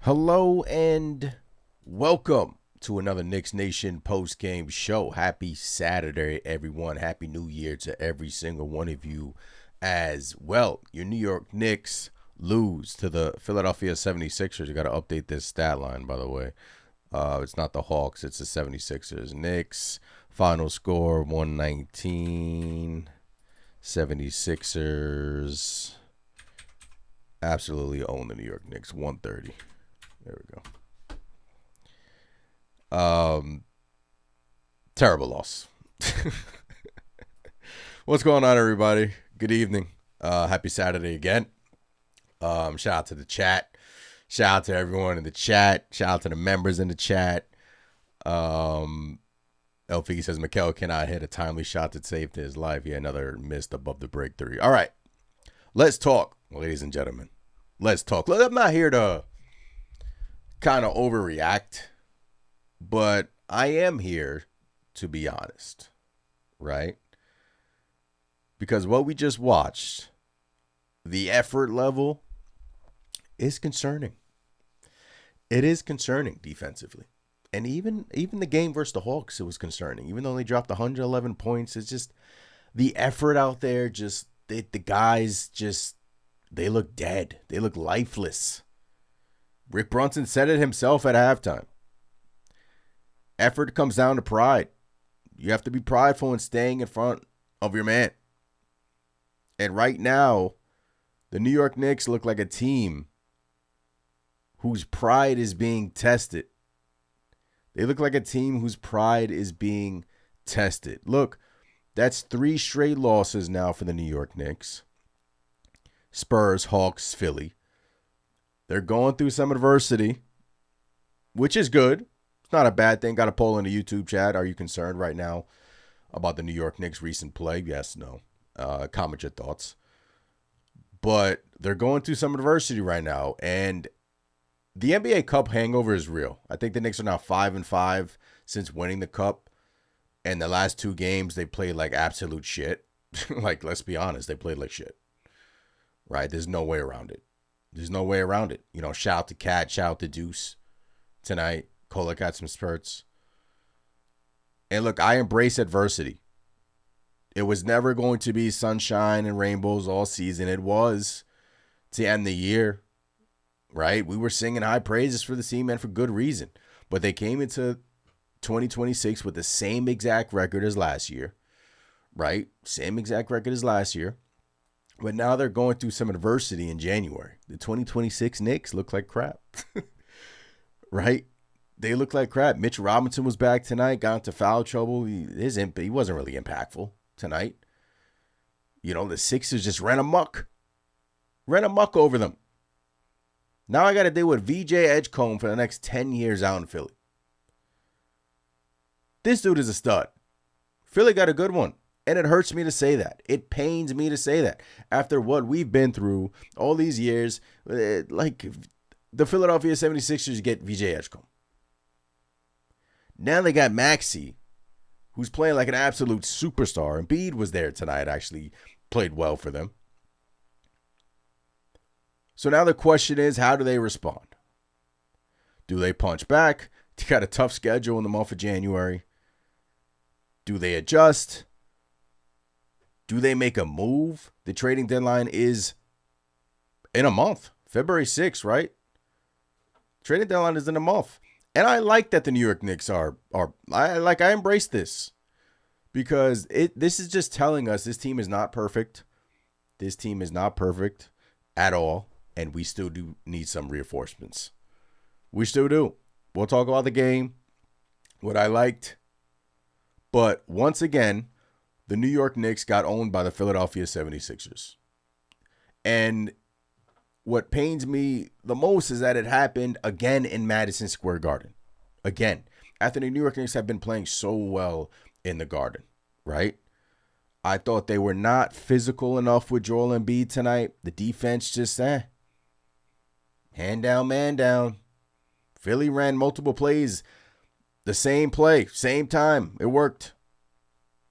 Hello and welcome to another Knicks Nation post-game show. Happy Saturday, everyone. Happy New Year to every single one of you as well. Your New York Knicks lose to the Philadelphia 76ers. You got to update this stat line, by the way. It's not the Hawks, it's the 76ers. Knicks, final score 119. 76ers absolutely own the New York Knicks, 130. There we go. Terrible loss. What's going on, everybody? Good evening. Happy Saturday again. Shout out to the chat. Shout out to everyone in the chat. Shout out to the members in the chat. Elfie says Mikel cannot hit a timely shot that saved his life. Yeah, another missed above the break three. All right. Let's talk, ladies and gentlemen. Let's talk. Look, I'm not here to kind of overreact, but I am here to be honest, right? Because what we just watched, the effort level is concerning. It is concerning defensively. And even the game versus the Hawks, it was concerning. Even though they dropped 111 points, it's just the effort out there, just the guys just, they look dead. They look lifeless. Rick Brunson said it himself at halftime. Effort comes down to pride. You have to be prideful in staying in front of your man. And right now, the New York Knicks look like a team whose pride is being tested. They look like a team whose pride is being tested. Look, that's 3 straight losses now for the New York Knicks. Spurs, Hawks, Philly. They're going through some adversity, which is good. It's not a bad thing. Got a poll in the YouTube chat. Are you concerned right now about the New York Knicks' recent play? Yes, no. Comment your thoughts. But they're going through some adversity right now, and the NBA Cup hangover is real. I think the Knicks are now 5-5 since winning the Cup, and the last 2 games they played like absolute shit. Like, let's be honest, they played like shit. Right? There's no way around it. There's no way around it. You know, shout out to Cat, shout out to Deuce tonight. Kolek got some spurts. And look, I embrace adversity. It was never going to be sunshine and rainbows all season. It was to end the year, right? We were singing high praises for the team and for good reason. But they came into 2026 with the same exact record as last year, right? Same exact record as last year. But now they're going through some adversity in January. The 2026 Knicks look like crap, right? They look like crap. Mitch Robinson was back tonight, got into foul trouble. He wasn't really impactful tonight. You know, the Sixers just ran amok over them. Now I got to deal with VJ Edgecombe for the next 10 years out in Philly. This dude is a stud. Philly got a good one. And it hurts me to say that. It pains me to say that. After what we've been through all these years, like the Philadelphia 76ers get VJ Edgecombe. Now they got Maxey, who's playing like an absolute superstar. Embiid was there tonight, actually played well for them. So now the question is, how do they respond? Do they punch back? They got a tough schedule in the month of January. Do they adjust? Do they make a move? The trading deadline is in a month. February 6th, right? Trading deadline is in a month. And I like that the New York Knicks I embrace this. Because this is just telling us this team is not perfect. This team is not perfect at all. And we still do need some reinforcements. We still do. We'll talk about the game. What I liked. But once again, the New York Knicks got owned by the Philadelphia 76ers. And what pains me the most is that it happened again in Madison Square Garden. Again, after the New York Knicks have been playing so well in the Garden, right? I thought they were not physical enough with Joel Embiid tonight. The defense just, hand down, man down. Philly ran multiple plays, the same play, same time. It worked.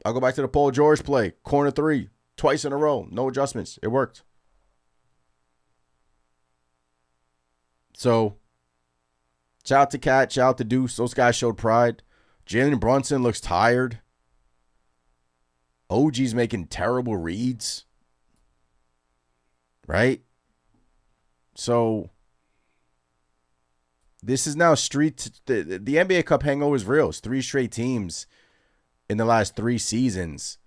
I'll go back to the Paul George play, corner three, twice in a row, no adjustments. It worked. So, shout out to Cat, shout out to Deuce. Those guys showed pride. Jalen Brunson looks tired. OG's making terrible reads. Right? So, this is now street. The NBA Cup hangover is real. It's 3 straight teams in the last 3 seasons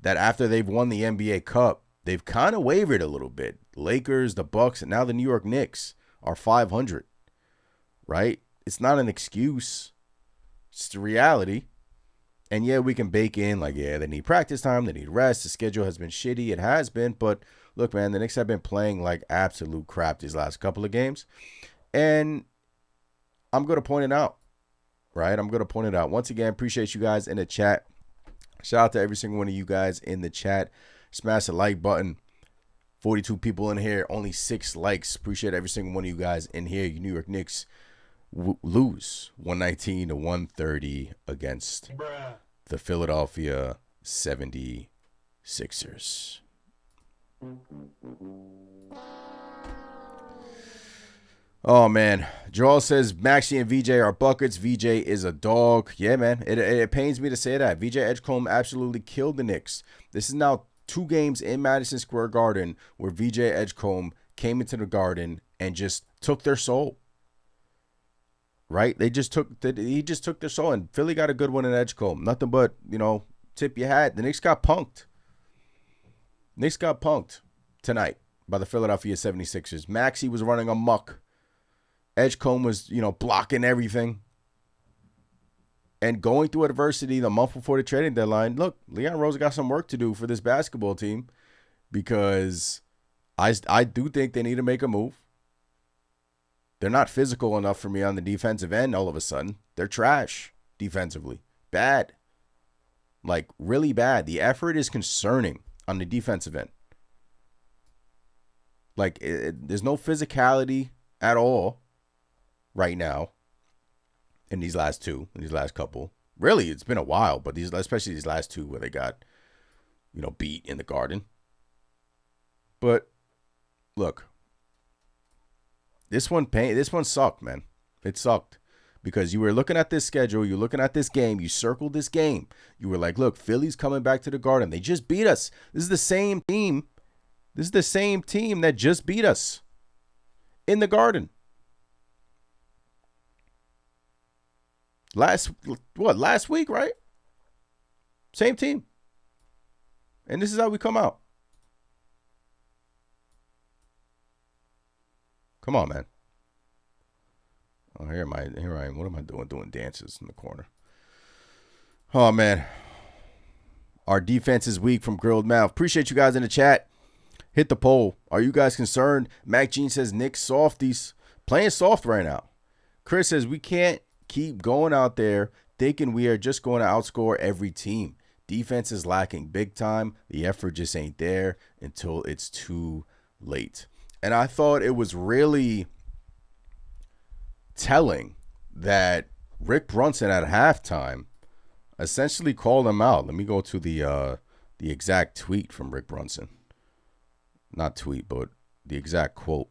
that after they've won the NBA Cup, they've kind of wavered a little bit. Lakers, the Bucks, and now the New York Knicks are 500. Right? It's not an excuse. It's the reality. And yeah, we can bake in like, yeah, they need practice time. They need rest. The schedule has been shitty. It has been. But look, man, the Knicks have been playing like absolute crap these last couple of games. And I'm going to point it out. Right? I'm going to point it out. Once again, appreciate you guys in the chat. Shout out to every single one of you guys in the chat. Smash the like button. 42 people in here. Only 6 likes. Appreciate every single one of you guys in here. You New York Knicks lose 119-130 against the Philadelphia 76ers. Oh, man. Joel says Maxey and VJ are buckets. VJ is a dog. Yeah, man. It pains me to say that. VJ Edgecombe absolutely killed the Knicks. This is now 2 games in Madison Square Garden where VJ Edgecombe came into the Garden and just took their soul. Right? He just took their soul, and Philly got a good one in Edgecombe. Nothing but, tip your hat. The Knicks got punked. Knicks got punked tonight by the Philadelphia 76ers. Maxey was running amok. Edgecombe was, blocking everything. And going through adversity the month before the trading deadline, look, Leon Rose got some work to do for this basketball team because I do think they need to make a move. They're not physical enough for me on the defensive end all of a sudden. They're trash defensively. Bad. Like, really bad. The effort is concerning on the defensive end. Like, there's no physicality at all right now in these last couple. Really, it's been a while, but especially these last 2 where they got, beat in the Garden. But, look. This one sucked, man. It sucked because you were looking at this schedule. You're looking at this game. You circled this game. You were like, look, Philly's coming back to the Garden. They just beat us. This is the same team. This is the same team that just beat us in the Garden. Last week, right? Same team. And this is how we come out. Come on, man. Oh, here I am. What am I doing dances in the corner. Oh, man. Our defense is weak from Grilled Mouth. Appreciate you guys in the chat. Hit the poll. Are you guys concerned? Mac Jean says Knicks softies. Playing soft right now. Chris says we can't keep going out there thinking we are just going to outscore every team. Defense is lacking big time. The effort just ain't there until it's too late. And I thought it was really telling that Rick Brunson at halftime essentially called him out. Let me go to the exact tweet from Rick Brunson. Not tweet, but the exact quote.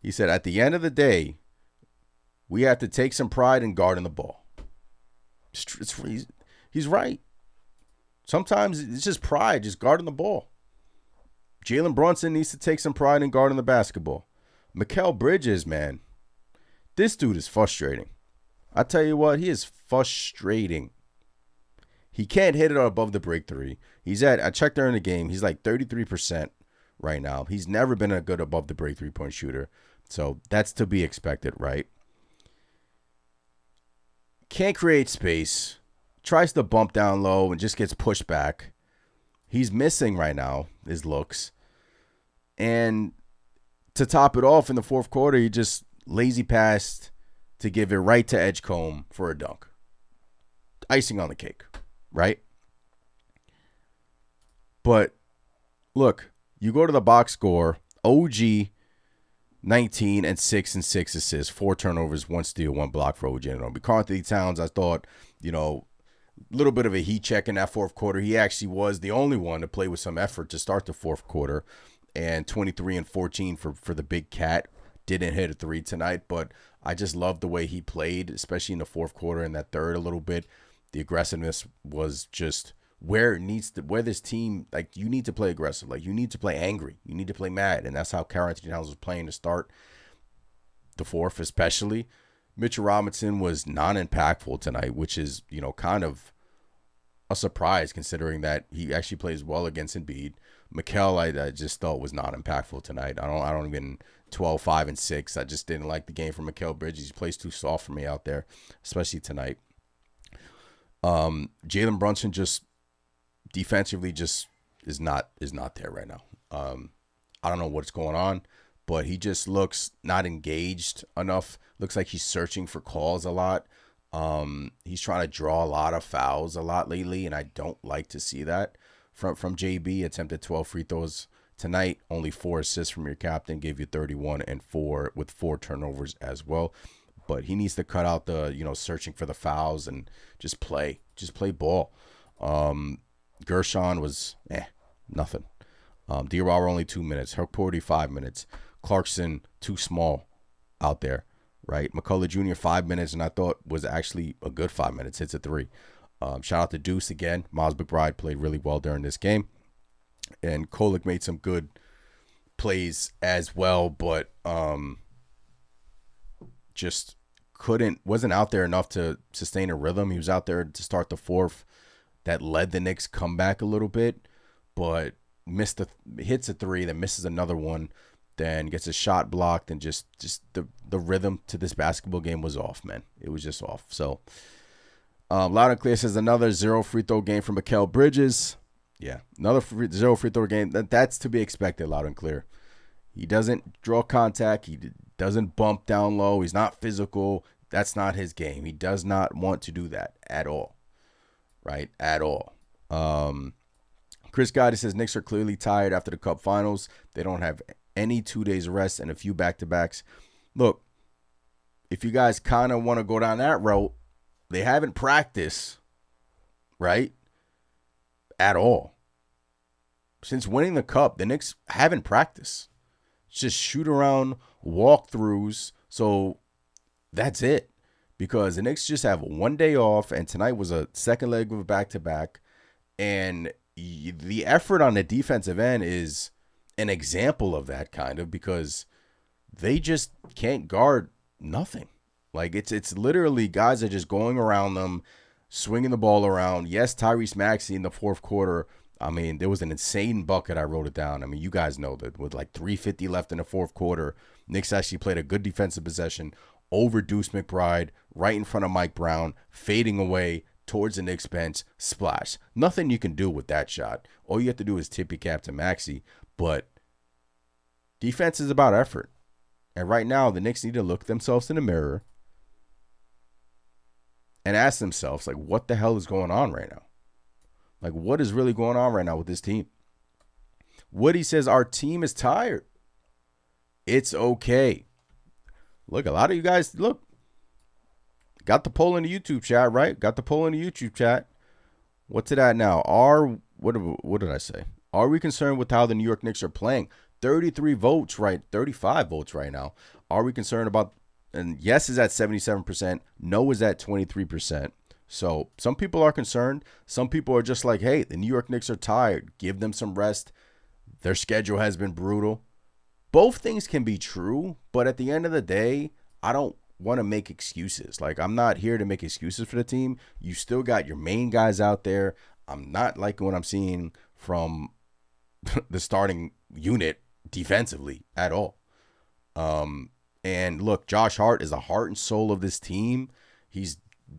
He said, at the end of the day, we have to take some pride in guarding the ball. He's right. Sometimes it's just pride, just guarding the ball. Jalen Brunson needs to take some pride in guarding the basketball. Mikal Bridges, man. This dude is frustrating. I tell you what, he is frustrating. He can't hit it above the break 3. I checked during the game, he's like 33% right now. He's never been a good above the break 3-point shooter. So that's to be expected, right? Can't create space. tries to bump down low and just gets pushed back. He's missing right now his looks. And to top it off in the fourth quarter, he just lazy passed to give it right to Edgecombe for a dunk. Icing on the cake, right? But look, you go to the box score, OG 19 and 6 and 6 assists, 4 turnovers, 1 steal, 1 block for OG Anunoby. Karl-Anthony Towns, I thought, a little bit of a heat check in that fourth quarter. He actually was the only one to play with some effort to start the fourth quarter. And 23 and 14 for the big cat. Didn't hit a 3 tonight, but I just loved the way he played, especially in the fourth quarter and that third a little bit. The aggressiveness was just where this team, like, you need to play aggressive. Like, you need to play angry. You need to play mad. And that's how Karl-Anthony Towns was playing to start the fourth, especially. Mitchell Robinson was non-impactful tonight, which is, kind of a surprise considering that he actually plays well against Embiid. Mikal, I just thought was not impactful tonight. I don't even 12, 5, and 6. I just didn't like the game from Mikal Bridges. He plays too soft for me out there, especially tonight. Jalen Brunson just defensively just is not there right now. I don't know what's going on, but he just looks not engaged enough. Looks like he's searching for calls a lot. He's trying to draw a lot of fouls a lot lately, and I don't like to see that from JB. Attempted 12 free throws tonight, only 4 assists from your captain, gave you 31 and 4 with 4 turnovers as well. But he needs to cut out the, searching for the fouls and just play ball. Gershon was nothing. D-Raw only 2 minutes. Herporty 5 minutes. Clarkson too small out there, right? McCullough Jr. 5 minutes, and I thought was actually a good 5 minutes. Hits a 3. Shout out to Deuce again. Miles McBride played really well during this game. And Kolek made some good plays as well, but just wasn't out there enough to sustain a rhythm. He was out there to start the fourth. That led the Knicks comeback a little bit, but hits a 3, then misses another one, then gets a shot blocked, and just the rhythm to this basketball game was off, man. It was just off. So Loud and Clear says another 0 free throw game from Mikal Bridges. Yeah, another 0 free throw game. That's to be expected, Loud and Clear. He doesn't draw contact. He doesn't bump down low. He's not physical. That's not his game. He does not want to do that at all. Right? At all. Chris Gotti says Knicks are clearly tired after the Cup Finals. They don't have any 2 days rest and a few back-to-backs. Look, if you guys kind of want to go down that route, they haven't practiced, right? At all. Since winning the Cup, the Knicks haven't practiced. It's just shoot around, walkthroughs. So that's it. Because the Knicks just have 1 day off, and tonight was a second leg of a back-to-back. And the effort on the defensive end is an example of that kind of, because they just can't guard nothing. Like, it's literally guys are just going around them, swinging the ball around. Yes, Tyrese Maxey in the fourth quarter, I mean, there was an insane bucket. I wrote it down. I mean, you guys know that with like 3:50 left in the fourth quarter, Knicks actually played a good defensive possession over Deuce McBride, right in front of Mike Brown, fading away towards the Knicks bench, splash. Nothing you can do with that shot. All you have to do is tip your cap to Maxey. But defense is about effort. And right now, the Knicks need to look themselves in the mirror and ask themselves, like, what the hell is going on right now? Like, what is really going on right now with this team? Woody says, our team is tired. It's okay. Look, a lot of you guys, got the poll in the YouTube chat, right? Got the poll in the YouTube chat. What's it at now? What did I say? Are we concerned with how the New York Knicks are playing? 33 votes, right? 35 votes right now. Are we concerned about, and yes is at 77%, no is at 23%. So some people are concerned. Some people are just like, hey, the New York Knicks are tired. Give them some rest. Their schedule has been brutal. Both things can be true, but at the end of the day, I don't want to make excuses. Like, I'm not here to make excuses for the team. You still got your main guys out there. I'm not liking what I'm seeing from the starting unit defensively at all. And look, Josh Hart is the heart and soul of this team. He's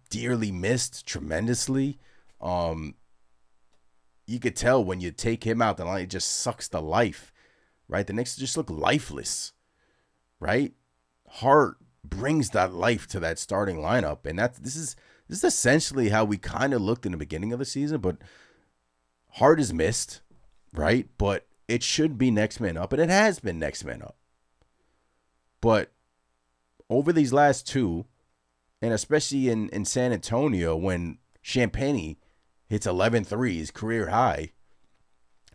dearly missed tremendously. You could tell when you take him out the line, it just sucks the life, right? The Knicks just look lifeless, right? Hart brings that life to that starting lineup, and this is essentially how we kind of looked in the beginning of the season. But Hart is missed, right? But it should be next man up, and it has been next man up. But over these last two, and especially in San Antonio, when Champagnie hits 11 threes, career high,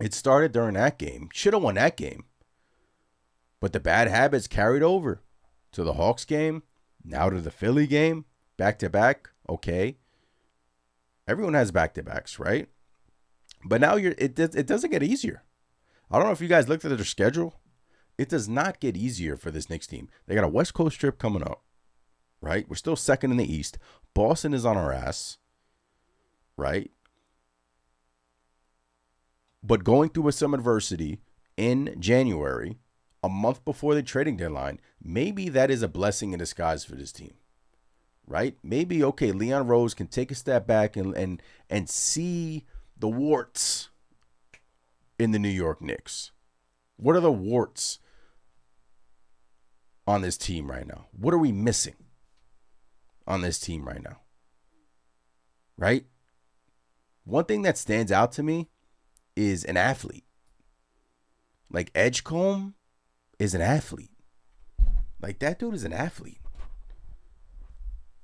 it started during that game. Should have won that game. But the bad habits carried over to the Hawks game, now to the Philly game, back-to-back, okay. Everyone has back-to-backs, right? But now it doesn't get easier. I don't know if you guys looked at their schedule. It does not get easier for this Knicks team. They got a West Coast trip coming up, right? We're still second in the East. Boston is on our ass, right? But going through some adversity in January, a month before the trading deadline, maybe that is a blessing in disguise for this team, right? Maybe, okay, Leon Rose can take a step back and see the warts in the New York Knicks. What are the warts on this team right now? What are we missing on this team right now? Right? One thing that stands out to me is an athlete. Like Edgecombe is an athlete. Like that dude is an athlete.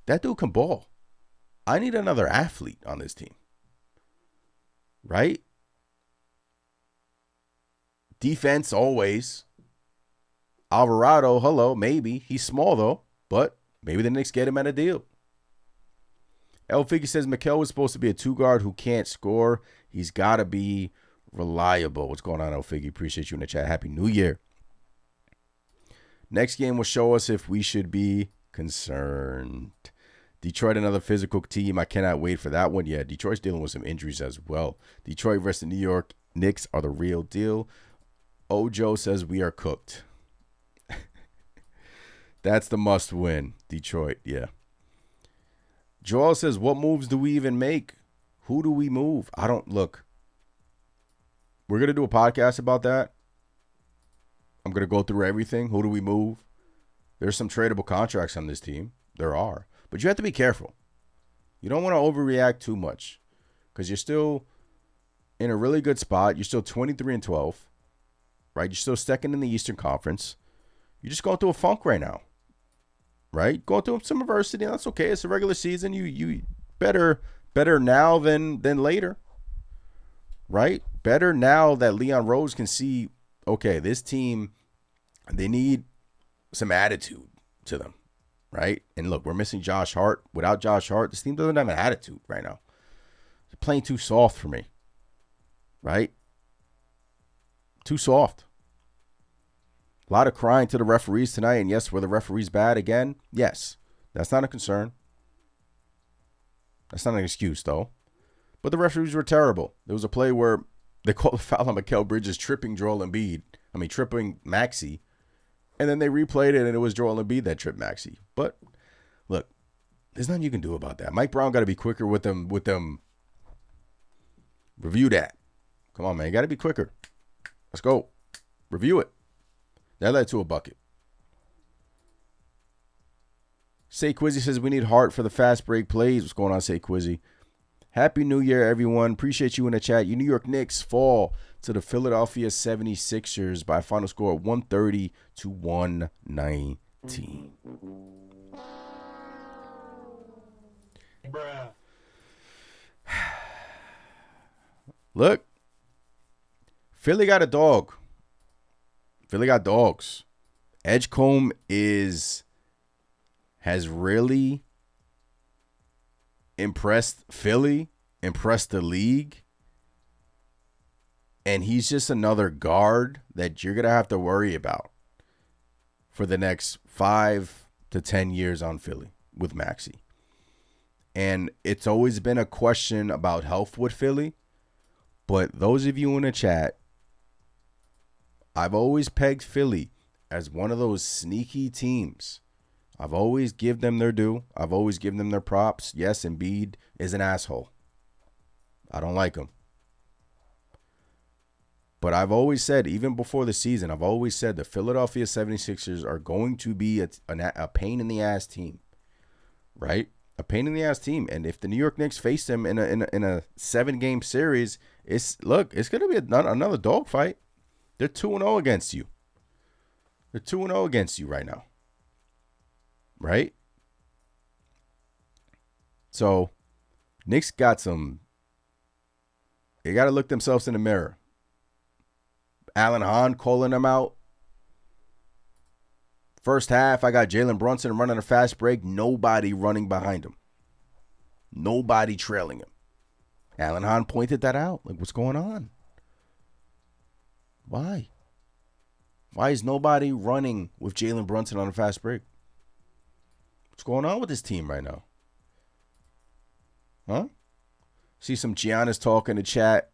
That dude can ball. I need another athlete on this team. Right? Defense always. Alvarado, hello, maybe. He's small though, but maybe the Knicks get him at a deal. El Figgy says Mikal was supposed to be a two-guard who can't score. He's got to be reliable. What's going on, El Figgy? Appreciate you in the chat. Happy New Year. Next game will show us if we should be concerned. Detroit, another physical team. I cannot wait for that one. Yeah, Detroit's dealing with some injuries as well. Detroit versus the New York Knicks are the real deal. Ojo says we are cooked. That's the must win. Detroit, yeah. Joel says, what moves do we even make? Who do we move? I don't look. We're going to do a podcast about that. I'm going to go through everything. Who do we move? There's some tradable contracts on this team. There are. But you have to be careful. You don't want to overreact too much because you're still in a really good spot. You're still 23-12, right? You're still second in the Eastern Conference. You're just going through a funk right now, right? Going through some adversity. That's okay. It's a regular season. You better now than later, right? Better now that Leon Rose can see, okay, this team, they need some attitude to them, right? And look, we're missing Josh Hart. Without Josh Hart, this team doesn't have an attitude right now. They're playing too soft for me, right? Too soft. A lot of crying to the referees tonight. And yes, were the referees bad again? Yes. That's not a concern. That's not an excuse, though. But the referees were terrible. There was a play where they called a foul on Mikal Bridges tripping tripping Maxey. And then they replayed it, and it was Joel Embiid that tripped Maxey. But, look, there's nothing you can do about that. Mike Brown got to be quicker with them. Review that. Come on, man. You got to be quicker. Let's go. Review it. That led to a bucket. Say Quizzy says we need Hart for the fast break plays. What's going on, Say Quizzy? Happy New Year, everyone. Appreciate you in the chat. You New York Knicks fall to the Philadelphia 76ers by a final score of 130-119. Bruh. Look, Philly got a dog. Philly got dogs. Edgecombe has really impressed Philly, impressed the league. And he's just another guard that you're going to have to worry about for the next 5 to 10 years on Philly with Maxey. And it's always been a question about health with Philly. But those of you in the chat, I've always pegged Philly as one of those sneaky teams. I've always give them their due. I've always given them their props. Yes, Embiid is an asshole. I don't like him. But I've always said, even before the season, I've always said the Philadelphia 76ers are going to be a pain in the ass team, right? A pain in the ass team. And if the New York Knicks face them in a 7-game series, it's going to be another dogfight. They're 2-0 against you. They're 2-0 against you right now. Right? So, Knicks got some. They got to look themselves in the mirror. Alan Hahn calling them out. First half, I got Jalen Brunson running a fast break. Nobody running behind him. Nobody trailing him. Alan Hahn pointed that out. Like, what's going on? Why? Why is nobody running with Jalen Brunson on a fast break? What's going on with this team right now? Huh? See some Giannis talk in the chat.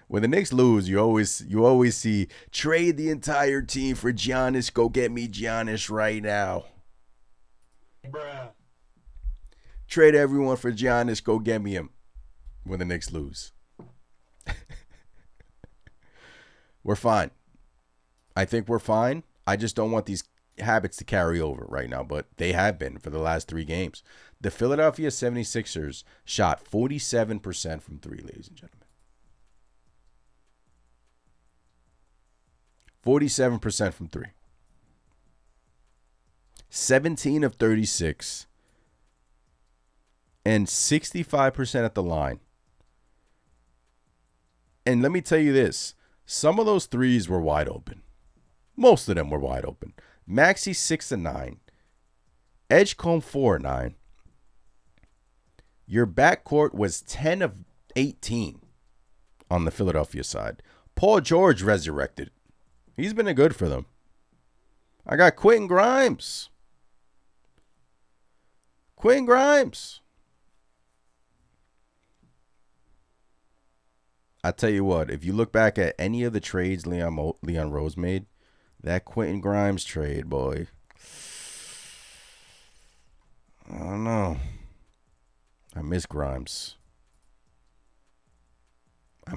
When the Knicks lose, you always see trade the entire team for Giannis. Go get me Giannis right now. Bruh. Trade everyone for Giannis. Go get me him. When the Knicks lose. We're fine. I think we're fine. I just don't want these habits to carry over right now, but they have been for the last 3 games. The Philadelphia 76ers shot 47% from 3, ladies and gentlemen. 47% from 3. 17 of 36. And 65% at the line. And let me tell you this. Some of those threes were wide open. Most of them were wide open. Maxey 6 of 9. Edgecombe 4 of 9. Your backcourt was 10 of 18 on the Philadelphia side. Paul George resurrected. He's been good for them. I got Quentin Grimes. Quentin Grimes. I tell you what, if you look back at any of the trades Leon Rose made, that Quentin Grimes trade, boy, I don't know. I miss Grimes. I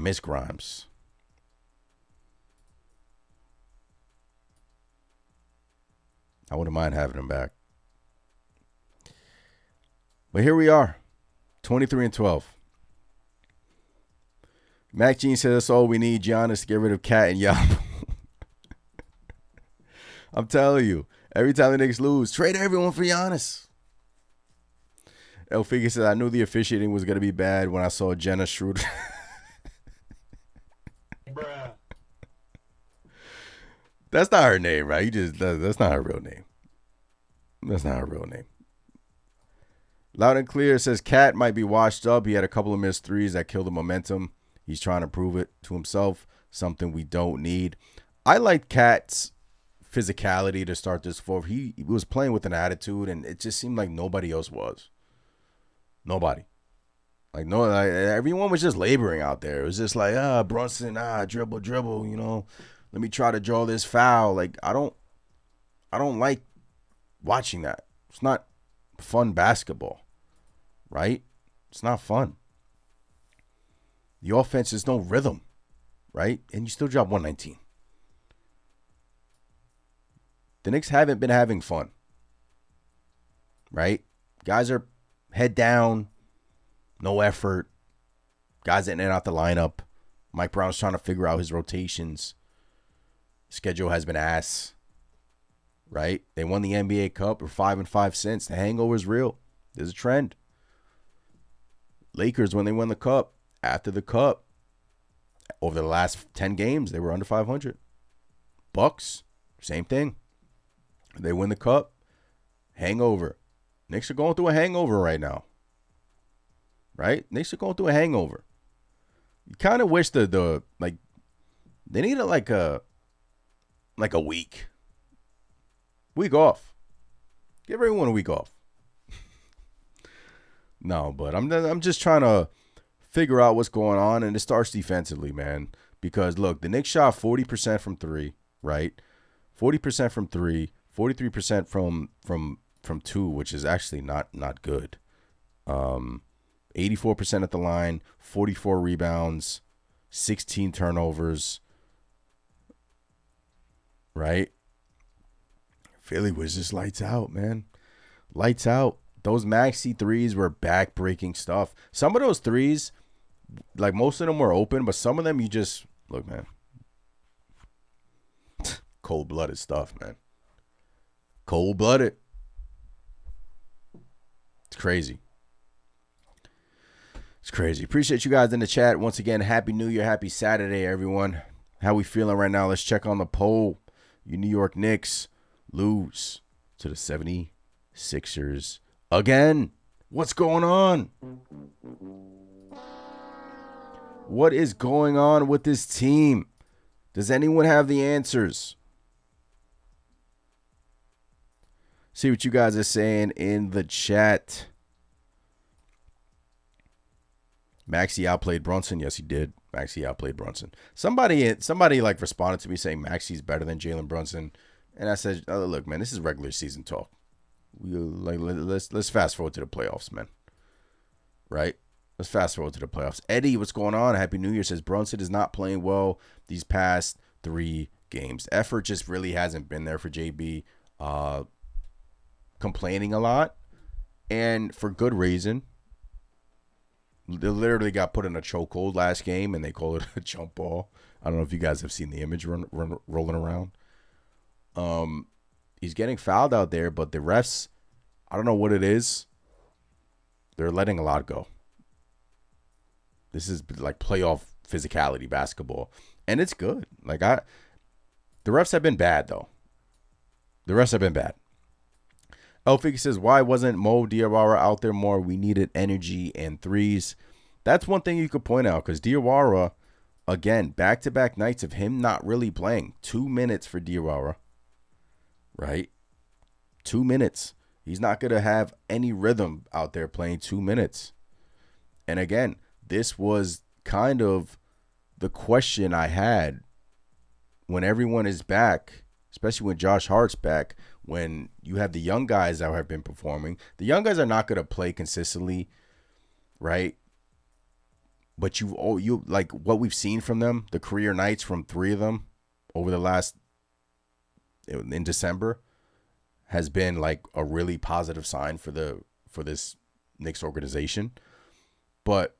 wouldn't mind having him back. But here we are, 23-12. Mac Jean says that's all we need, Giannis, to get rid of Cat and Yap. I'm telling you, every time the Knicks lose, trade everyone for Giannis. El Figure says, I knew the officiating was going to be bad when I saw Jenna Schroeder. Bruh. That's not her name, right? That's not her real name. That's not her real name. Loud and Clear says, Cat might be washed up. He had a couple of missed threes that killed the momentum. He's trying to prove it to himself, something we don't need. I like Cat's physicality to start this fourth. He was playing with an attitude, and it just seemed like nobody else was. Nobody. Everyone was just laboring out there. It was just like, Brunson, dribble, you know. Let me try to draw this foul. Like, I don't like watching that. It's not fun basketball, right? It's not fun. The offense is no rhythm, right? And you still drop 119. The Knicks haven't been having fun, right? Guys are head down, no effort. Guys in and out the lineup. Mike Brown's trying to figure out his rotations. Schedule has been ass, right? They won the NBA Cup. We're 5-5 since. The hangover is real. There's a trend. Lakers, when they won the Cup, after the Cup, over the last 10 games, they were under 500. Bucks, same thing. They win the Cup, hangover. Knicks are going through a hangover right now. Right? Knicks are going through a hangover. You kind of wish they needed like a week off. Give everyone a week off. No, but I'm just trying to figure out what's going on, and it starts defensively, man. Because look, the Knicks shot 40% from 3, right? 40% from 3, 43% from from 2, which is actually not good. 84% at the line, 44 rebounds, 16 turnovers. Right? Philly was just lights out, man. Lights out. Those maxi threes were back-breaking stuff. Some of those threes, like most of them were open, but some of them you just, look, man. Cold-blooded stuff, man. Cold-blooded. It's crazy. It's crazy. Appreciate you guys in the chat. Once again, Happy New Year. Happy Saturday, everyone. How we feeling right now? Let's check on the poll. You New York Knicks lose to the 76ers again. What's going on? What is going on with this team? Does anyone have the answers? See what you guys are saying in the chat. Maxey outplayed Brunson. Yes, he did. Maxey outplayed Brunson. Somebody like responded to me saying Maxey's better than Jalen Brunson, and I said, oh, "Look, man, this is regular season talk. Let's fast forward to the playoffs, man. Right? Let's fast forward to the playoffs." Eddie, what's going on? Happy New Year. Says Brunson is not playing well these past 3 games. Effort just really hasn't been there for JB. Complaining a lot, and for good reason. They literally got put in a chokehold last game, and they call it a jump ball. I don't know if you guys have seen the image rolling around. He's getting fouled out there, but the refs, I don't know what it is. They're letting a lot go. This is like playoff physicality basketball, and it's good. The refs have been bad, though. The refs have been bad. Elfig says, why wasn't Mo Diawara out there more? We needed energy and threes. That's one thing you could point out, because Diawara, again, back-to-back nights of him not really playing. 2 minutes for Diawara, right? 2 minutes. He's not going to have any rhythm out there playing 2 minutes. And again, this was kind of the question I had when everyone is back, especially when Josh Hart's back. When you have the young guys that have been performing, the young guys are not going to play consistently, right? But you like what we've seen from them, the career nights from 3 of them over the last in December has been like a really positive sign for this Knicks organization. But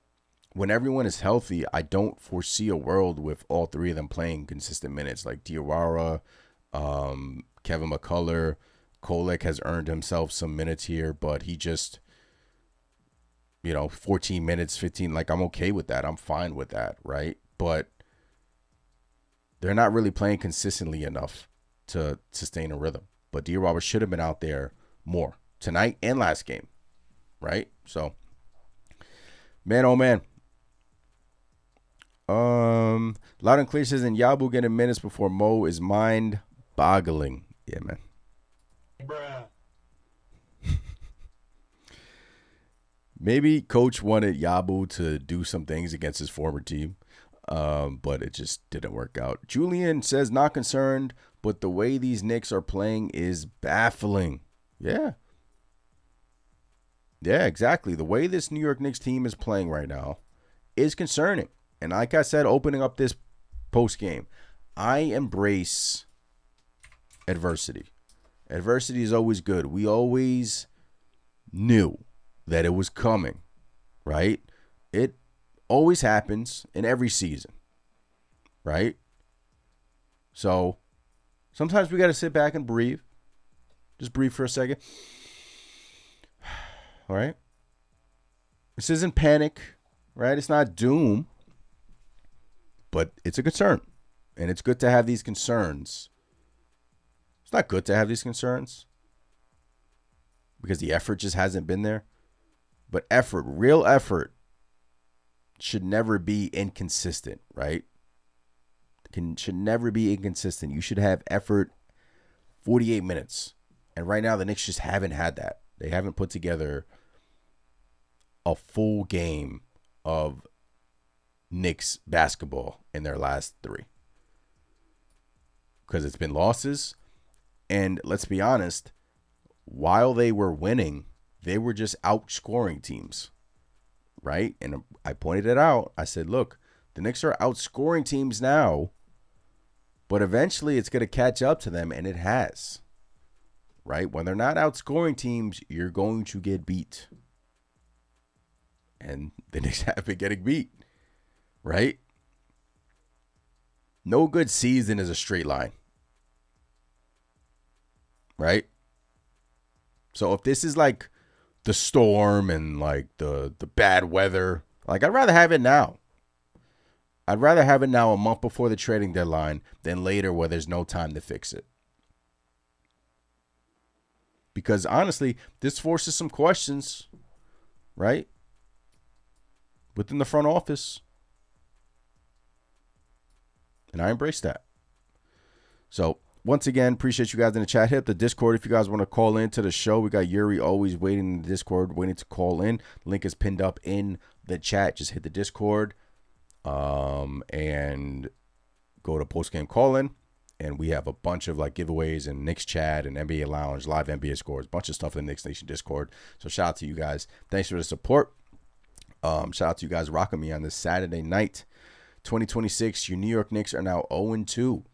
when everyone is healthy, I don't foresee a world with all 3 of them playing consistent minutes, like Diawara, Kevin McCullough. Kolek has earned himself some minutes here, but he just, 14 minutes, 15, like I'm okay with that. I'm fine with that, right? But they're not really playing consistently enough to sustain a rhythm. But Diawara should have been out there more tonight and last game, right? So, man, oh man. Loud and Clear says, and Yabu getting minutes before Mo is mind-boggling. Yeah, man. Bruh. Maybe coach wanted Yabu to do some things against his former team, but it just didn't work out. Julian says, not concerned, but the way these Knicks are playing is baffling. Yeah. Yeah, exactly. The way this New York Knicks team is playing right now is concerning. And like I said, opening up this post game, I embrace adversity. Adversity is always good. We always knew that it was coming, right? It always happens in every season, right? So sometimes we got to sit back and breathe. Just breathe for a second. All right? This isn't panic, right? It's not doom, but it's a concern. And it's good to have these concerns. It's not good to have these concerns because the effort just hasn't been there. But effort, real effort, should never be inconsistent, right? Should never be inconsistent. You should have effort 48 minutes. And right now, the Knicks just haven't had that. They haven't put together a full game of Knicks basketball in their last 3. Because it's been losses. And let's be honest, while they were winning, they were just outscoring teams, right? And I pointed it out. I said, look, the Knicks are outscoring teams now, but eventually it's going to catch up to them, and it has, right? When they're not outscoring teams, you're going to get beat. And the Knicks have been getting beat, right? No good season is a straight line, right? So if this is like the storm and like the bad weather, like I'd rather have it now. I'd rather have it now a month before the trading deadline than later where there's no time to fix it. Because honestly, this forces some questions, right? Within the front office. And I embrace that. So, once again, appreciate you guys in the chat. Hit the Discord if you guys want to call into the show. We got Yuri always waiting in the Discord, waiting to call in. Link is pinned up in the chat. Just hit the Discord and go to postgame call-in. And we have a bunch of like giveaways and Knicks chat and NBA Lounge, live NBA scores, bunch of stuff in the Knicks Nation Discord. So shout out to you guys. Thanks for the support. Shout out to you guys rocking me on this Saturday night. 2026, your New York Knicks are now 0-2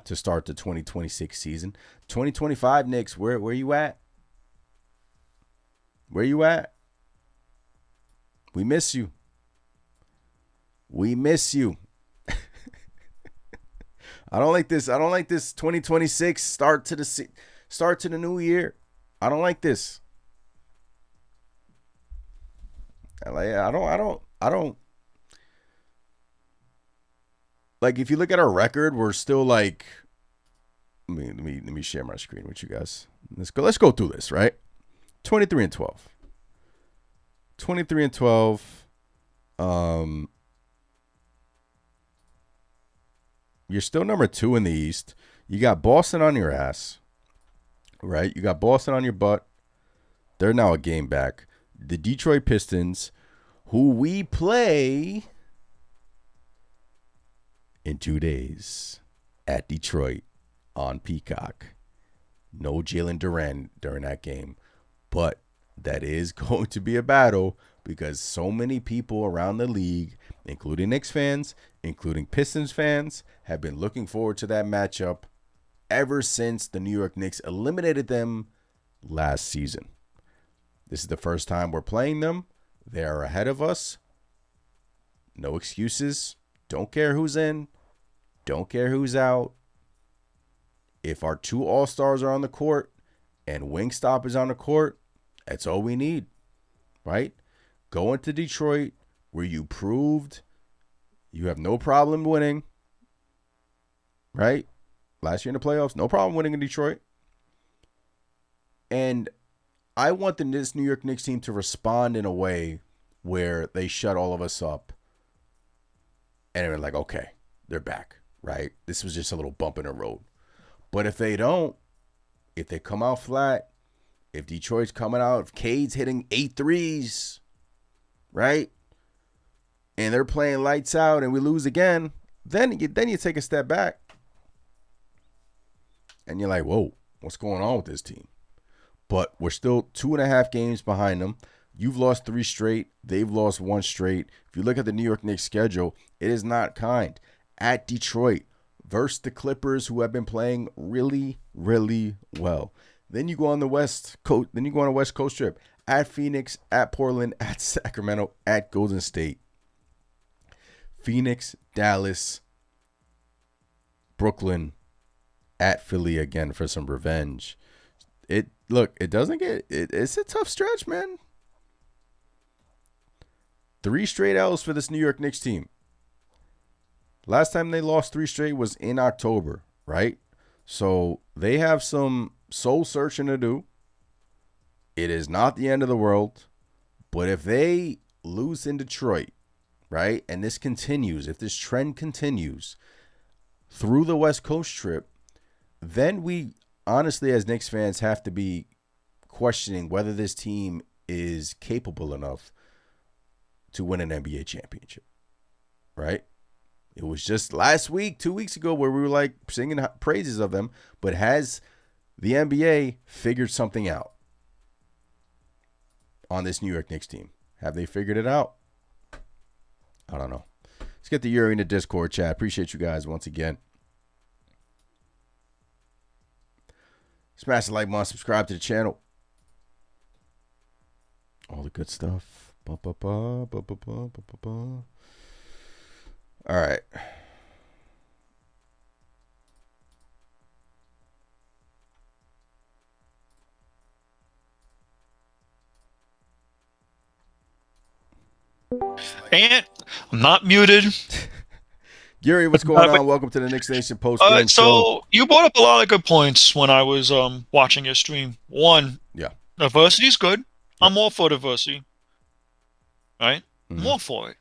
to start the 2026 season. 2025 Knicks, where you at? Where you at? We miss you. We miss you. I don't like this. I don't like this 2026 start to the new year. I don't like this. I don't. Like, if you look at our record, we're still like, let me share my screen with you guys. Let's go through this, right? 23-12. 23-12. You're still number 2 in the East. You got Boston on your ass, right? You got Boston on your butt. They're now a game back. The Detroit Pistons, who we play in 2 days at Detroit on Peacock. No Jalen Duren during that game, but that is going to be a battle because so many people around the league, including Knicks fans, including Pistons fans, have been looking forward to that matchup ever since the New York Knicks eliminated them last season. This is the first time we're playing them. They are ahead of us. No excuses. Don't care who's in. Don't care who's out. If our 2 All-Stars are on the court and Wingstop is on the court, that's all we need, right? Go into Detroit where you proved you have no problem winning, right? Last year in the playoffs, no problem winning in Detroit. And I want this New York Knicks team to respond in a way where they shut all of us up. And they're like, okay, they're back, right? This was just a little bump in the road. But if they don't, if they come out flat, if Detroit's coming out, if Cade's hitting 8 threes, right? And they're playing lights out and we lose again, then you take a step back. And you're like, whoa, what's going on with this team? But we're still 2.5 games behind them. You've lost 3 straight. They've lost 1 straight. If you look at the New York Knicks schedule, it is not kind. At Detroit versus the Clippers, who have been playing really, really well. Then you go on the West Coast. Then you go on a West Coast trip at Phoenix, at Portland, at Sacramento, at Golden State. Phoenix, Dallas, Brooklyn, at Philly again for some revenge. It's a tough stretch, man. 3 straight L's for this New York Knicks team. Last time they lost 3 straight was in October, right? So they have some soul searching to do. It is not the end of the world. But if they lose in Detroit, right, and this continues, if this trend continues through the West Coast trip, then we honestly, as Knicks fans, have to be questioning whether this team is capable enough to win an NBA championship, right? It was just last week, 2 weeks ago, where we were like singing praises of them, but has the NBA figured something out, on this New York Knicks team. Have they figured it out? I don't know. Let's get the Yuri in the Discord chat. Appreciate you guys once again. Smash the like button, subscribe to the channel. All the good stuff. All right. And I'm not muted. Yuri, what's going on? Welcome to the Knicks Nation post-game show. So you brought up a lot of good points when I was watching your stream. One, diversity is good. I'm all for diversity. Right? I'm all for it.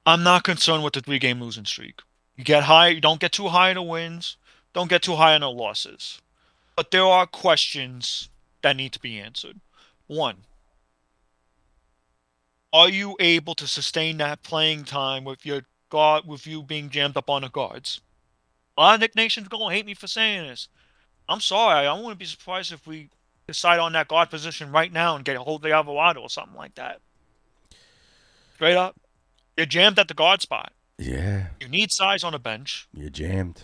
I'm not concerned with the 3-game losing streak. You get high, you don't get too high in the wins, don't get too high in the losses. But there are questions that need to be answered. One, are you able to sustain that playing time with your guard, with you being jammed up on the guards? A lot of Knick Nation's gonna hate me for saying this. I'm sorry. I wouldn't be surprised if we decide on that guard position right now and get a hold of Alvarado or something like that. Straight up, you're jammed at the guard spot. Yeah. You need size on the bench. You're jammed.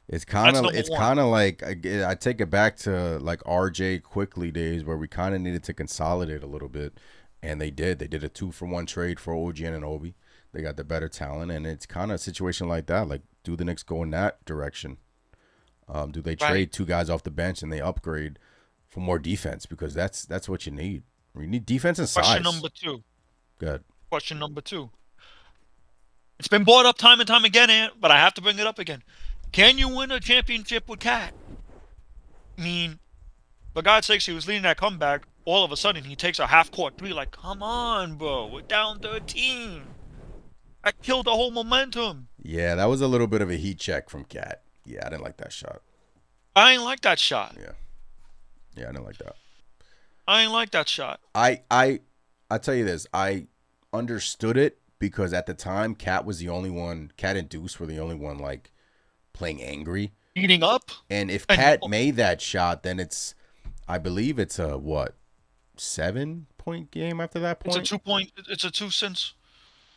It's kind of like I take it back to like RJ Quickly days where we kind of needed to consolidate a little bit. And they did. They did a 2-for-1 trade for OG Anunoby. They got the better talent, and it's kind of a situation like that. Like, do the Knicks go in that direction? Do they trade two guys off the bench and they upgrade for more defense? Because that's what you need. You need defense and size. Question number 2. Good. Question number 2. It's been brought up time and time again, Ant, but I have to bring it up again. Can you win a championship with Cat? I mean, for God's sakes, he was leading that comeback. All of a sudden, he takes a half-court 3. Like, come on, bro. We're down 13. That killed the whole momentum. Yeah, that was a little bit of a heat check from Cat. Yeah, I didn't like that shot. I ain't like that shot. Yeah, I didn't like that. I ain't like that shot. I tell you this. I understood it because at the time, Cat was the only one. Cat and Deuce were the only one, like, playing angry. Eating up. And if Cat made that shot, then it's, I believe it's a, what? 7-point game after that point. It's a 2-point. It's a 2 cents.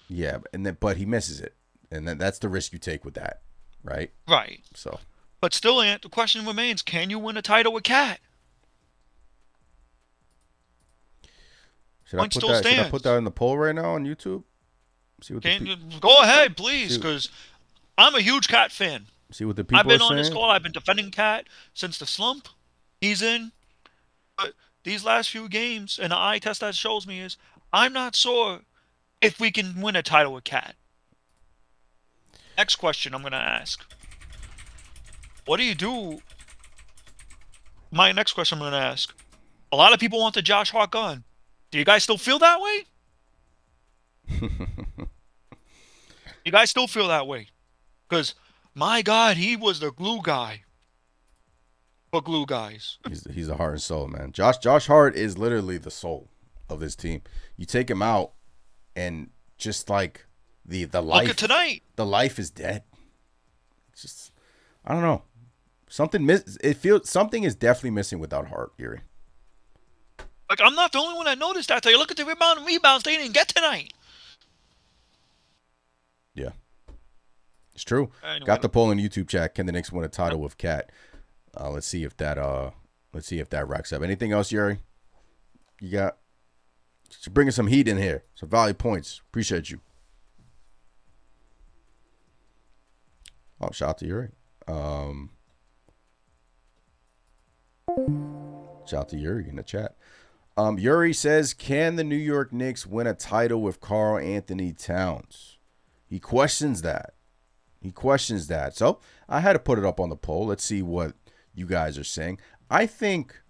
Yeah, but he misses it, and then that's the risk you take with that, right? Right. So, but still, Ant, the question remains: can you win a title with Cat? Should I put that in the poll right now on YouTube? See what go ahead, please, because I'm a huge Cat fan. See what the people I've been are on saying? this call. I've been defending Cat since the slump he's in. But these last few games, and the eye test that shows me is, I'm not sure if we can win a title with Cat. Next question I'm going to ask. What do you do? My next question I'm going to ask. A lot of people want the Josh Hart gun. Do you guys still feel that way? You guys still feel that way? Because, my God, he was the glue guy. For glue guys. He's the heart and soul, man. Josh Hart is literally the soul of this team. You take him out, and just like the life. Look at tonight. The life is dead. It's just, I don't know. Something is definitely missing without Hart, Yuri. Like, I'm not the only one that noticed that. So you look at the rebounds they didn't get tonight. Yeah. It's true. Anyway. Got the poll in YouTube chat. Can the Knicks win a title with Cat? Let's see if that racks up. Anything else, Yuri? You got? Just bringing some heat in here. Some value points. Appreciate you. Oh, shout out to Yuri. Shout out to Yuri in the chat. Yuri says, can the New York Knicks win a title with Karl Anthony Towns? He questions that. So I had to put it up on the poll. Let's see what you guys are saying. I think,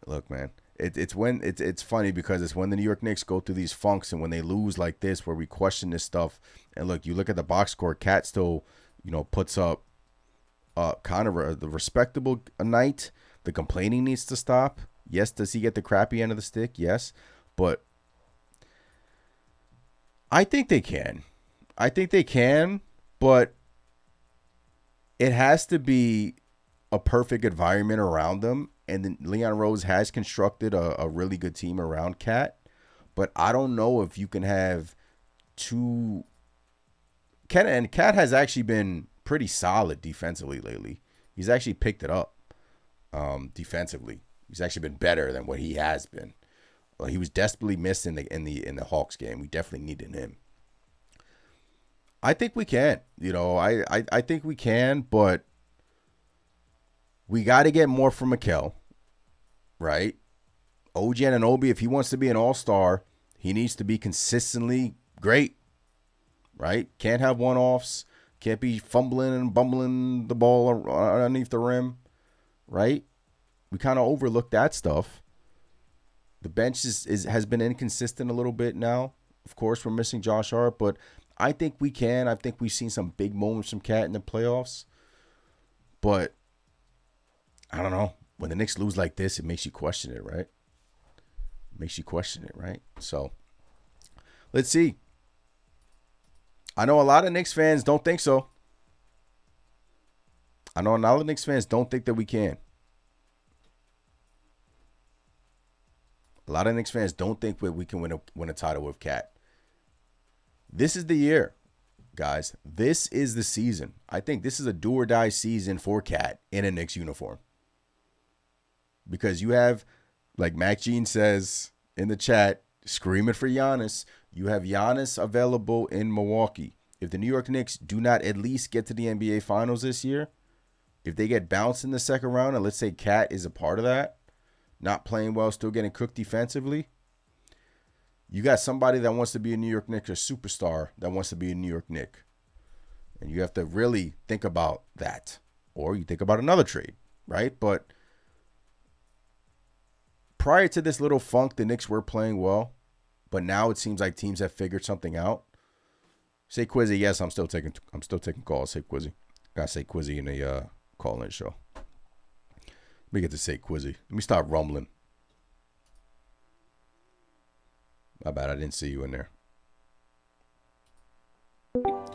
look, man, it's funny because it's when the New York Knicks go through these funks and when they lose like this, where we question this stuff. And look, you look at the box score, Cat still, puts up kind of the respectable night. The complaining needs to stop. Yes, does he get the crappy end of the stick? Yes, but I think they can. But it has to be a perfect environment around them, and then Leon Rose has constructed a really good team around Cat. But I don't know if you can have two. Cat has actually been pretty solid defensively lately. He's actually picked it up defensively. He's actually been better than what he has been. He was desperately missed in the Hawks game. We definitely needed him. I think we can. I think we can, but we got to get more from Mikal, right? OG Anunoby, if he wants to be an all-star, he needs to be consistently great, right? Can't have one-offs. Can't be fumbling and bumbling the ball underneath the rim, right? We kind of overlooked that stuff. The bench has been inconsistent a little bit now. Of course, we're missing Josh Hart, but I think we can. I think we've seen some big moments from Cat in the playoffs. But I don't know. When the Knicks lose like this, it makes you question it, right? So let's see. I know a lot of Knicks fans don't think so. I know a lot of Knicks fans don't think that we can. A lot of Knicks fans don't think we can win a title with Cat. This is the year, guys. This is the season. I think this is a do or die season for Cat in a Knicks uniform. Because you have, like Mac Jean says in the chat, screaming for Giannis. You have Giannis available in Milwaukee. If the New York Knicks do not at least get to the NBA Finals this year, if they get bounced in the second round, and let's say Cat is a part of that, not playing well, still getting cooked defensively, you got somebody that wants to be a New York Knick, a superstar that wants to be a New York Knick. And you have to really think about that. Or you think about another trade, right? But prior to this little funk, the Knicks were playing well. But now it seems like teams have figured something out. Say Quizzy, yes, I'm still taking calls. Say Quizzy. Gotta say Quizzy in the call-in show. Let me get to say Quizzy. Let me stop rumbling. My bad, I didn't see you in there.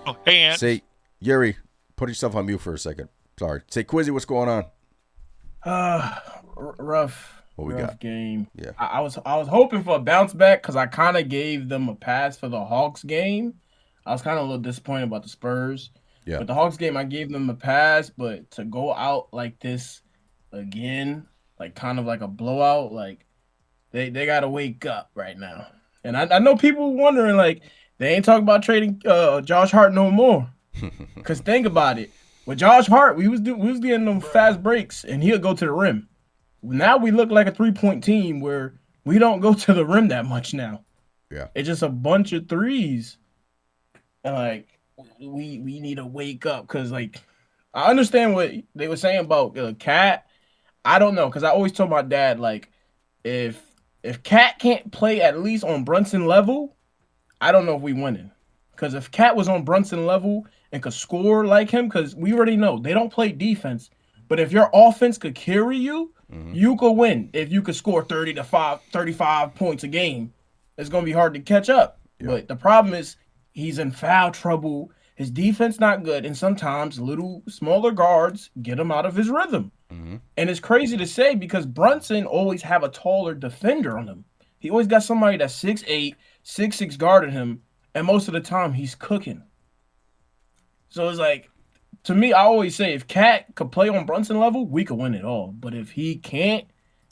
Oh, hey, Ant. Say, Yuri, put yourself on mute for a second. Sorry. Say Quizzy, what's going on? Rough. What we rough got? Game. Yeah. I was hoping for a bounce back because I kind of gave them a pass for the Hawks game. I was kind of a little disappointed about the Spurs. Yeah. But the Hawks game, I gave them a pass. But to go out like this again, like kind of like a blowout, like they got to wake up right now. And I know people wondering, like, they ain't talking about trading Josh Hart no more. Because think about it. With Josh Hart, we was getting them fast breaks, and he'll go to the rim. Now we look like a three-point team where we don't go to the rim that much now. Yeah. It's just a bunch of threes. And, like, we need to wake up because, like, I understand what they were saying about Cat. I don't know because I always told my dad, like, if Cat can't play at least on Brunson level, I don't know if we winning. Because if Cat was on Brunson level and could score like him, because we already know they don't play defense, but if your offense could carry you, you could win. If you could score 35 points a game, it's going to be hard to catch up. Yeah. But the problem is he's in foul trouble. His defense not good, and sometimes little smaller guards get him out of his rhythm. And it's crazy to say because Brunson always have a taller defender on him. He always got somebody that's 6'8", 6'6" guarding him, and most of the time he's cooking. So it's like, to me, I always say if Cat could play on Brunson level, we could win it all. But if he can't,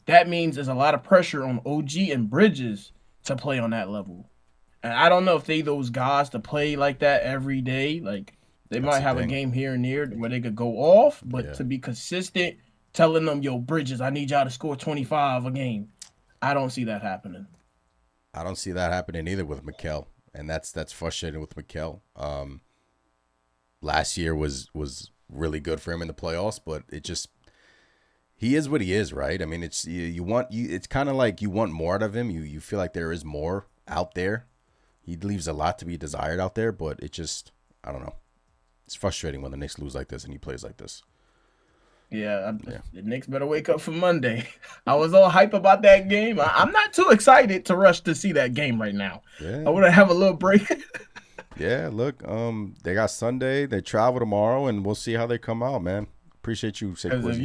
that means there's a lot of pressure on OG and Bridges to play on that level. And I don't know if they those guys to play like that every day. Like, they might have a game here and there where they could go off, but to be consistent, telling them, yo, Bridges, I need y'all to score 25 a game. I don't see that happening. I don't see that happening either with Mikal, and that's frustrating with Mikal. Last year was really good for him in the playoffs, but he is what he is, right? I mean, it's kind of like you want more out of him. You feel like there is more out there. He leaves a lot to be desired out there, but it just, I don't know. It's frustrating when the Knicks lose like this and he plays like this. Yeah, the Knicks better wake up for Monday. I was all hype about that game. I'm not too excited to rush to see that game right now. Yeah. I want to have a little break. Yeah, look, they got Sunday. They travel tomorrow, and we'll see how they come out, man. Appreciate you, Because if Quizzy.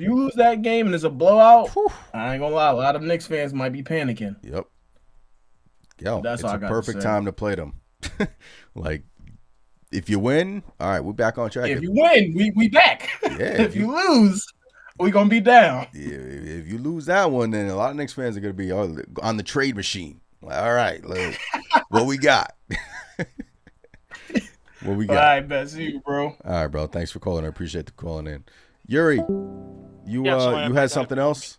you lose that game and it's a blowout, Whew. I ain't gonna lie, a lot of Knicks fans might be panicking. Yep. Yo, That's it's all I a got to perfect say. time to play them. Like, if you win, all right, we're back on track. If you win, we back. Yeah, if you lose, we gonna be down. if you lose that one, then a lot of Knicks fans are gonna be on the trade machine. Like, all right, look, what we got? What we got? All right, bet. See you, bro. All right, bro. Thanks for calling. I appreciate the calling in. Yuri, you Yeah, you had something else?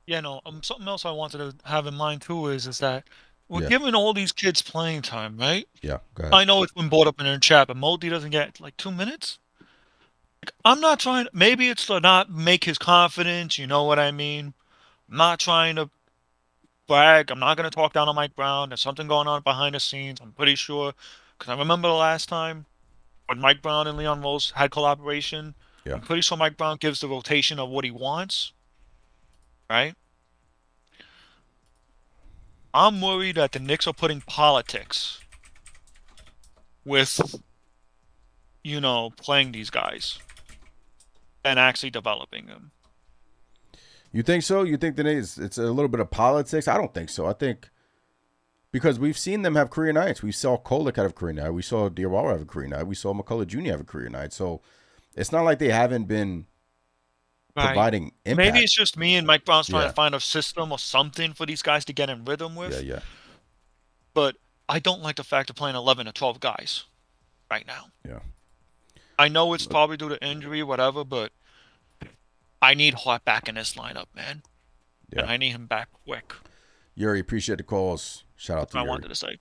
Yeah, no. Something else I wanted to have in mind too is that we're Yeah. giving all these kids playing time, right? Yeah, go ahead. I know it's been brought up in the chat, but Modi doesn't get like 2 minutes. Like, I'm not trying. Maybe it's to not make his confidence. You know what I mean? I'm not trying to brag. I'm not gonna talk down on Mike Brown. There's something going on behind the scenes. I'm pretty sure, because I remember the last time when Mike Brown and Leon Rose had collaboration. Yeah. I'm pretty sure Mike Brown gives the rotation of what he wants, right? I'm worried that the Knicks are putting politics with, playing these guys and actually developing them. You think so? You think that it's a little bit of politics? I don't think so. I think because we've seen them have career nights. We saw Kolek have a career night. We saw Diawara have a career night. We saw McCullough Jr. have a career night. So it's not like they haven't been providing impact. Maybe it's just me and Mike Brown's trying to find a system or something for these guys to get in rhythm with. Yeah. But I don't like the fact of playing 11 or 12 guys right now. Yeah. I know it's probably due to injury, whatever, but I need Hart back in this lineup, man. Yeah. And I need him back quick. Yuri, appreciate the calls. Shout out to Yuri. I wanted to say.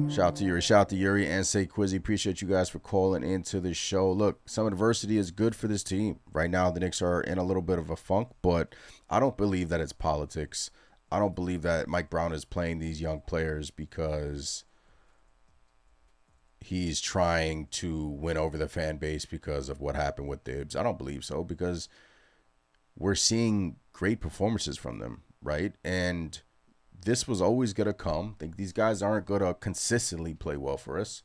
Shout out to Yuri. Shout out to Yuri and Say Quizzy. Appreciate you guys for calling into the show. Look, some adversity is good for this team. Right now, the Knicks are in a little bit of a funk, but I don't believe that it's politics. I don't believe that Mike Brown is playing these young players because he's trying to win over the fan base because of what happened with Dibs. I don't believe so because we're seeing great performances from them, right? And this was always going to come. I think these guys aren't going to consistently play well for us.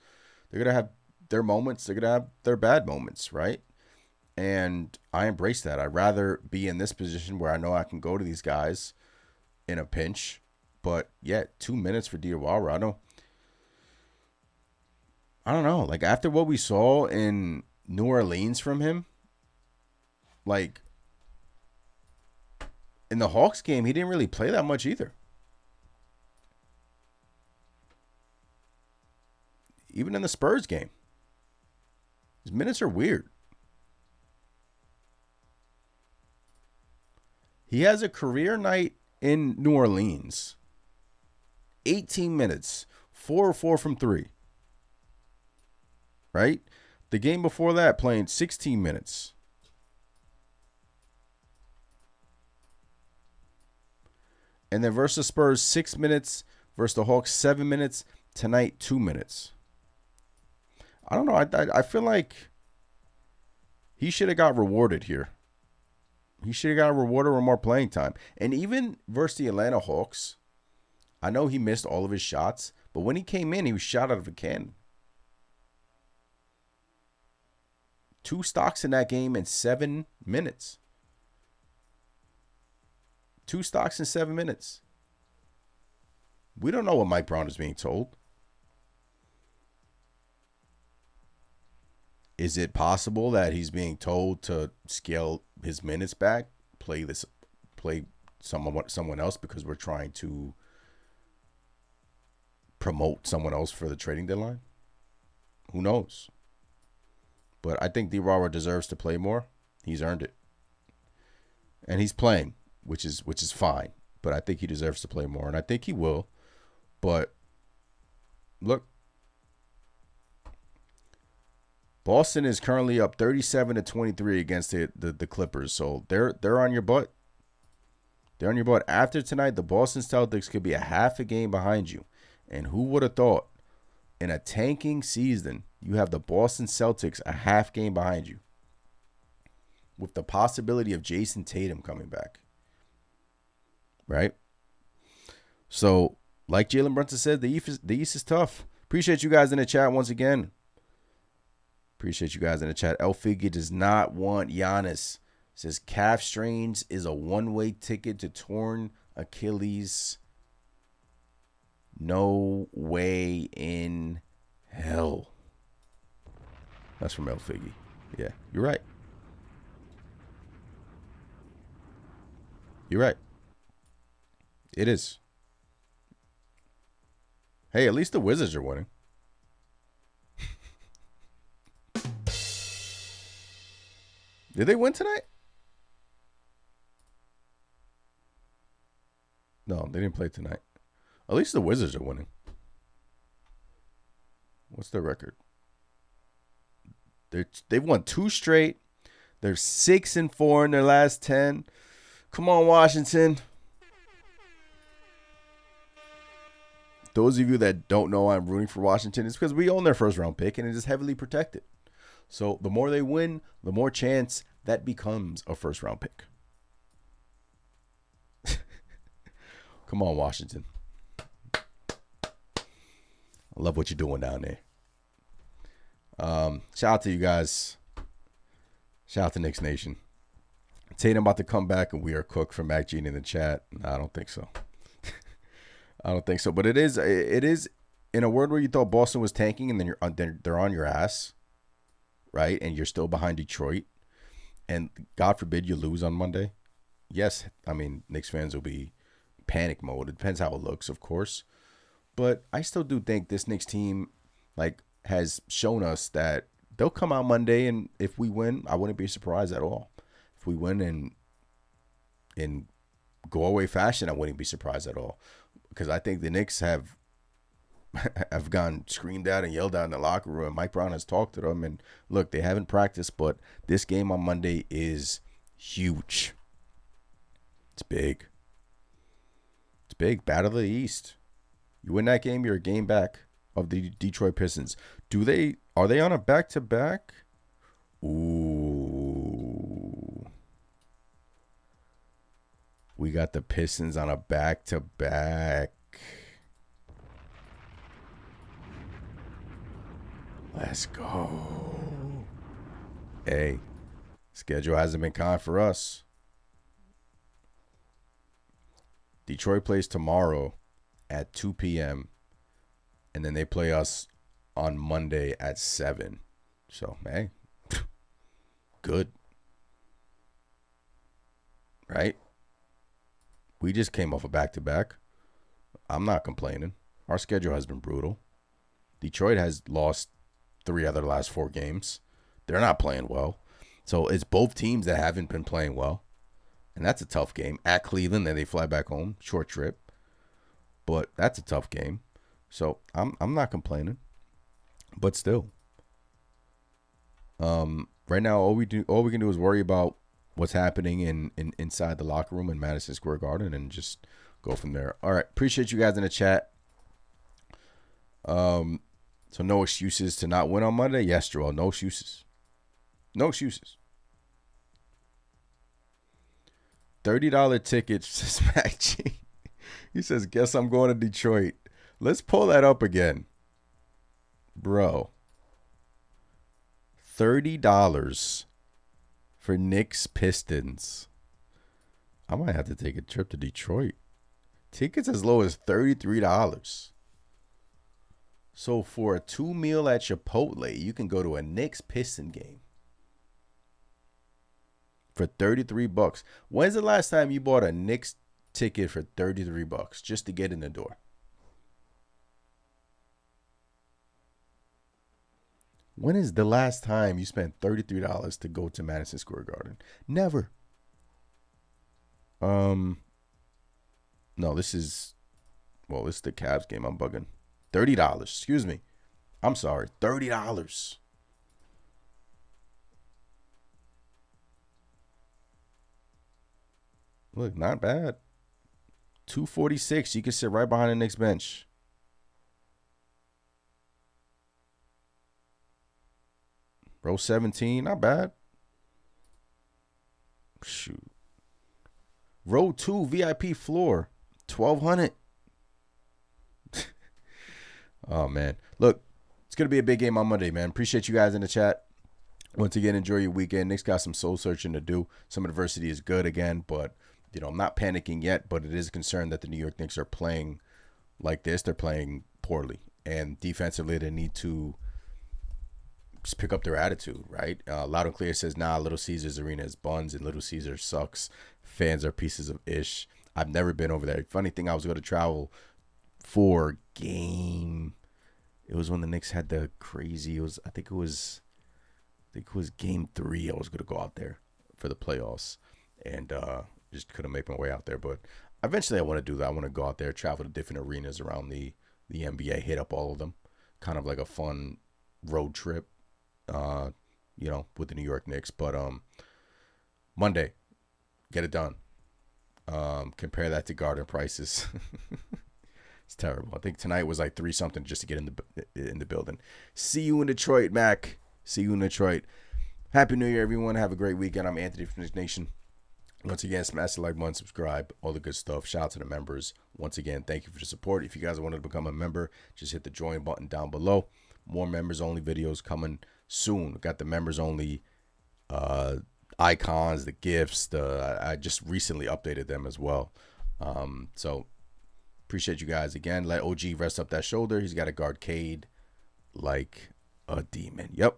They're going to have their moments. They're going to have their bad moments, right? And I embrace that. I'd rather be in this position where I know I can go to these guys in a pinch. But, 2 minutes for Diawara. I don't know. Like, after what we saw in New Orleans from him, like, in the Hawks game, he didn't really play that much either. Even in the Spurs game. His minutes are weird. He has a career night in New Orleans. 18 minutes. 4 or 4 from 3. Right? The game before that, playing 16 minutes. And then versus Spurs, 6 minutes. Versus the Hawks, 7 minutes. Tonight, 2 minutes. I don't know. I feel like he should have got rewarded here. He should have got rewarded with more playing time. And even versus the Atlanta Hawks, I know he missed all of his shots, but when he came in, he was shot out of a cannon. 2 stocks in that game in 7 minutes. 2 stocks in 7 minutes. We don't know what Mike Brown is being told. Is it possible that he's being told to scale his minutes back, play someone else because we're trying to promote someone else for the trading deadline? Who knows? But I think Diawara deserves to play more. He's earned it. And he's playing, which is fine. But I think he deserves to play more, and I think he will. But look, Boston is currently up 37-23 against the Clippers. So they're on your butt. They're on your butt. After tonight, the Boston Celtics could be a half a game behind you. And who would have thought in a tanking season, you have the Boston Celtics a half game behind you with the possibility of Jason Tatum coming back. Right? So, like Jalen Brunson said, the East is tough. Appreciate you guys in the chat once again. Appreciate you guys in the chat. El Figgy does not want Giannis. Says calf strains is a one-way ticket to torn Achilles. No way in hell. That's from El Figgy. Yeah, you're right. You're right. It is. Hey, at least the Wizards are winning. Did they win tonight? No, they didn't play tonight. At least the Wizards are winning. What's their record? They've won 2 straight. They're 6-4 in their last 10. Come on, Washington. Those of you that don't know I'm rooting for Washington, it's because we own their first round pick and it is heavily protected. So the more they win, the more chance that becomes a first round pick. Come on, Washington. I love what you're doing down there. Shout out to you guys. Shout out to Knicks Nation. Tatum about to come back and we are cooked for Mac Gene in the chat. No, I don't think so. I don't think so. But it is in a world where you thought Boston was tanking and then they're on your ass, right? And you're still behind Detroit. And God forbid you lose on Monday. Yes, I mean, Knicks fans will be panic mode. It depends how it looks, of course. But I still do think this Knicks team has shown us that they'll come out Monday, and if we win, I wouldn't be surprised at all. If we win in go away fashion, I wouldn't be surprised at all. Because I think the Knicks have gone screamed at and yelled at in the locker room. Mike Brown has talked to them, and look, they haven't practiced, but this game on Monday is huge. It's big. It's big. Battle of the East. You win that game, you're a game back of the Detroit Pistons. Are they on a back-to-back? Ooh. We got the Pistons on a back-to-back. Let's go. Hey, schedule hasn't been kind for us. Detroit plays tomorrow at 2 p.m. and then they play us on Monday at 7. So, hey, good. Right? We just came off a back-to-back. I'm not complaining. Our schedule has been brutal. Detroit has lost 3 out of the last 4 games. They're not playing well. So it's both teams that haven't been playing well. And that's a tough game. At Cleveland, then they fly back home. Short trip. But that's a tough game. So I'm not complaining. But still. Right now, all we can do is worry about what's happening inside the locker room in Madison Square Garden and just go from there. All right. Appreciate you guys in the chat. So no excuses to not win on Monday? Yes, Joel. No excuses. No excuses. $30 tickets to Smack G. He says, guess I'm going to Detroit. Let's pull that up again. Bro. $30 for Knicks Pistons. I might have to take a trip to Detroit. Tickets as low as $33. So for a 2 meal at Chipotle, you can go to a Knicks Piston game for $33. When's the last time you bought a Knicks ticket for $33 just to get in the door? When is the last time you spent $33 to go to Madison Square Garden? Never. No, this is the Cavs game. I'm bugging. $30. Excuse me. I'm sorry. $30. Look, not bad. $246. You can sit right behind the Knicks bench. Row 17. Not bad. Shoot. Row 2 VIP floor. $1,200. Oh, man. Look, it's going to be a big game on Monday, man. Appreciate you guys in the chat. Once again, enjoy your weekend. Knicks got some soul searching to do. Some adversity is good again, but I'm not panicking yet. But it is a concern that the New York Knicks are playing like this. They're playing poorly, and defensively, they need to just pick up their attitude, right? Loud and Clear says, nah, Little Caesars Arena is buns and Little Caesar sucks. Fans are pieces of ish. I've never been over there. Funny thing, I was going to travel for game. It was when the Knicks had the crazy, I think it was game 3. I was going to go out there for the playoffs and just couldn't make my way out there. But eventually I want to do that. I want to go out there, travel to different arenas around the NBA, hit up all of them. Kind of like a fun road trip. With the New York Knicks, but Monday, get it done. Compare that to Garden prices. It's terrible. I think tonight was like 3 something just to get in the building. See you in Detroit, Mac. See you in Detroit. Happy New Year, everyone. Have a great weekend. I'm Anthony from Knicks Nation. Once again, smash the like button, subscribe, all the good stuff. Shout out to the members. Once again, thank you for the support. If you guys want to become a member, just hit the join button down below. More members only videos coming soon. Got the members only icons, the gifts. I just recently updated them as well. So appreciate you guys again. Let OG rest up that shoulder. He's got to guard Cade like a demon. Yep.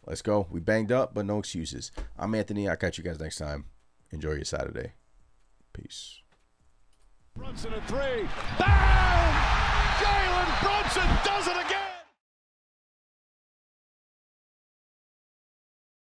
Let's go. We banged up, but no excuses. I'm Anthony. I'll catch you guys next time. Enjoy your Saturday. Peace. Brunson a 3. Bang! Jalen Brunson does it again!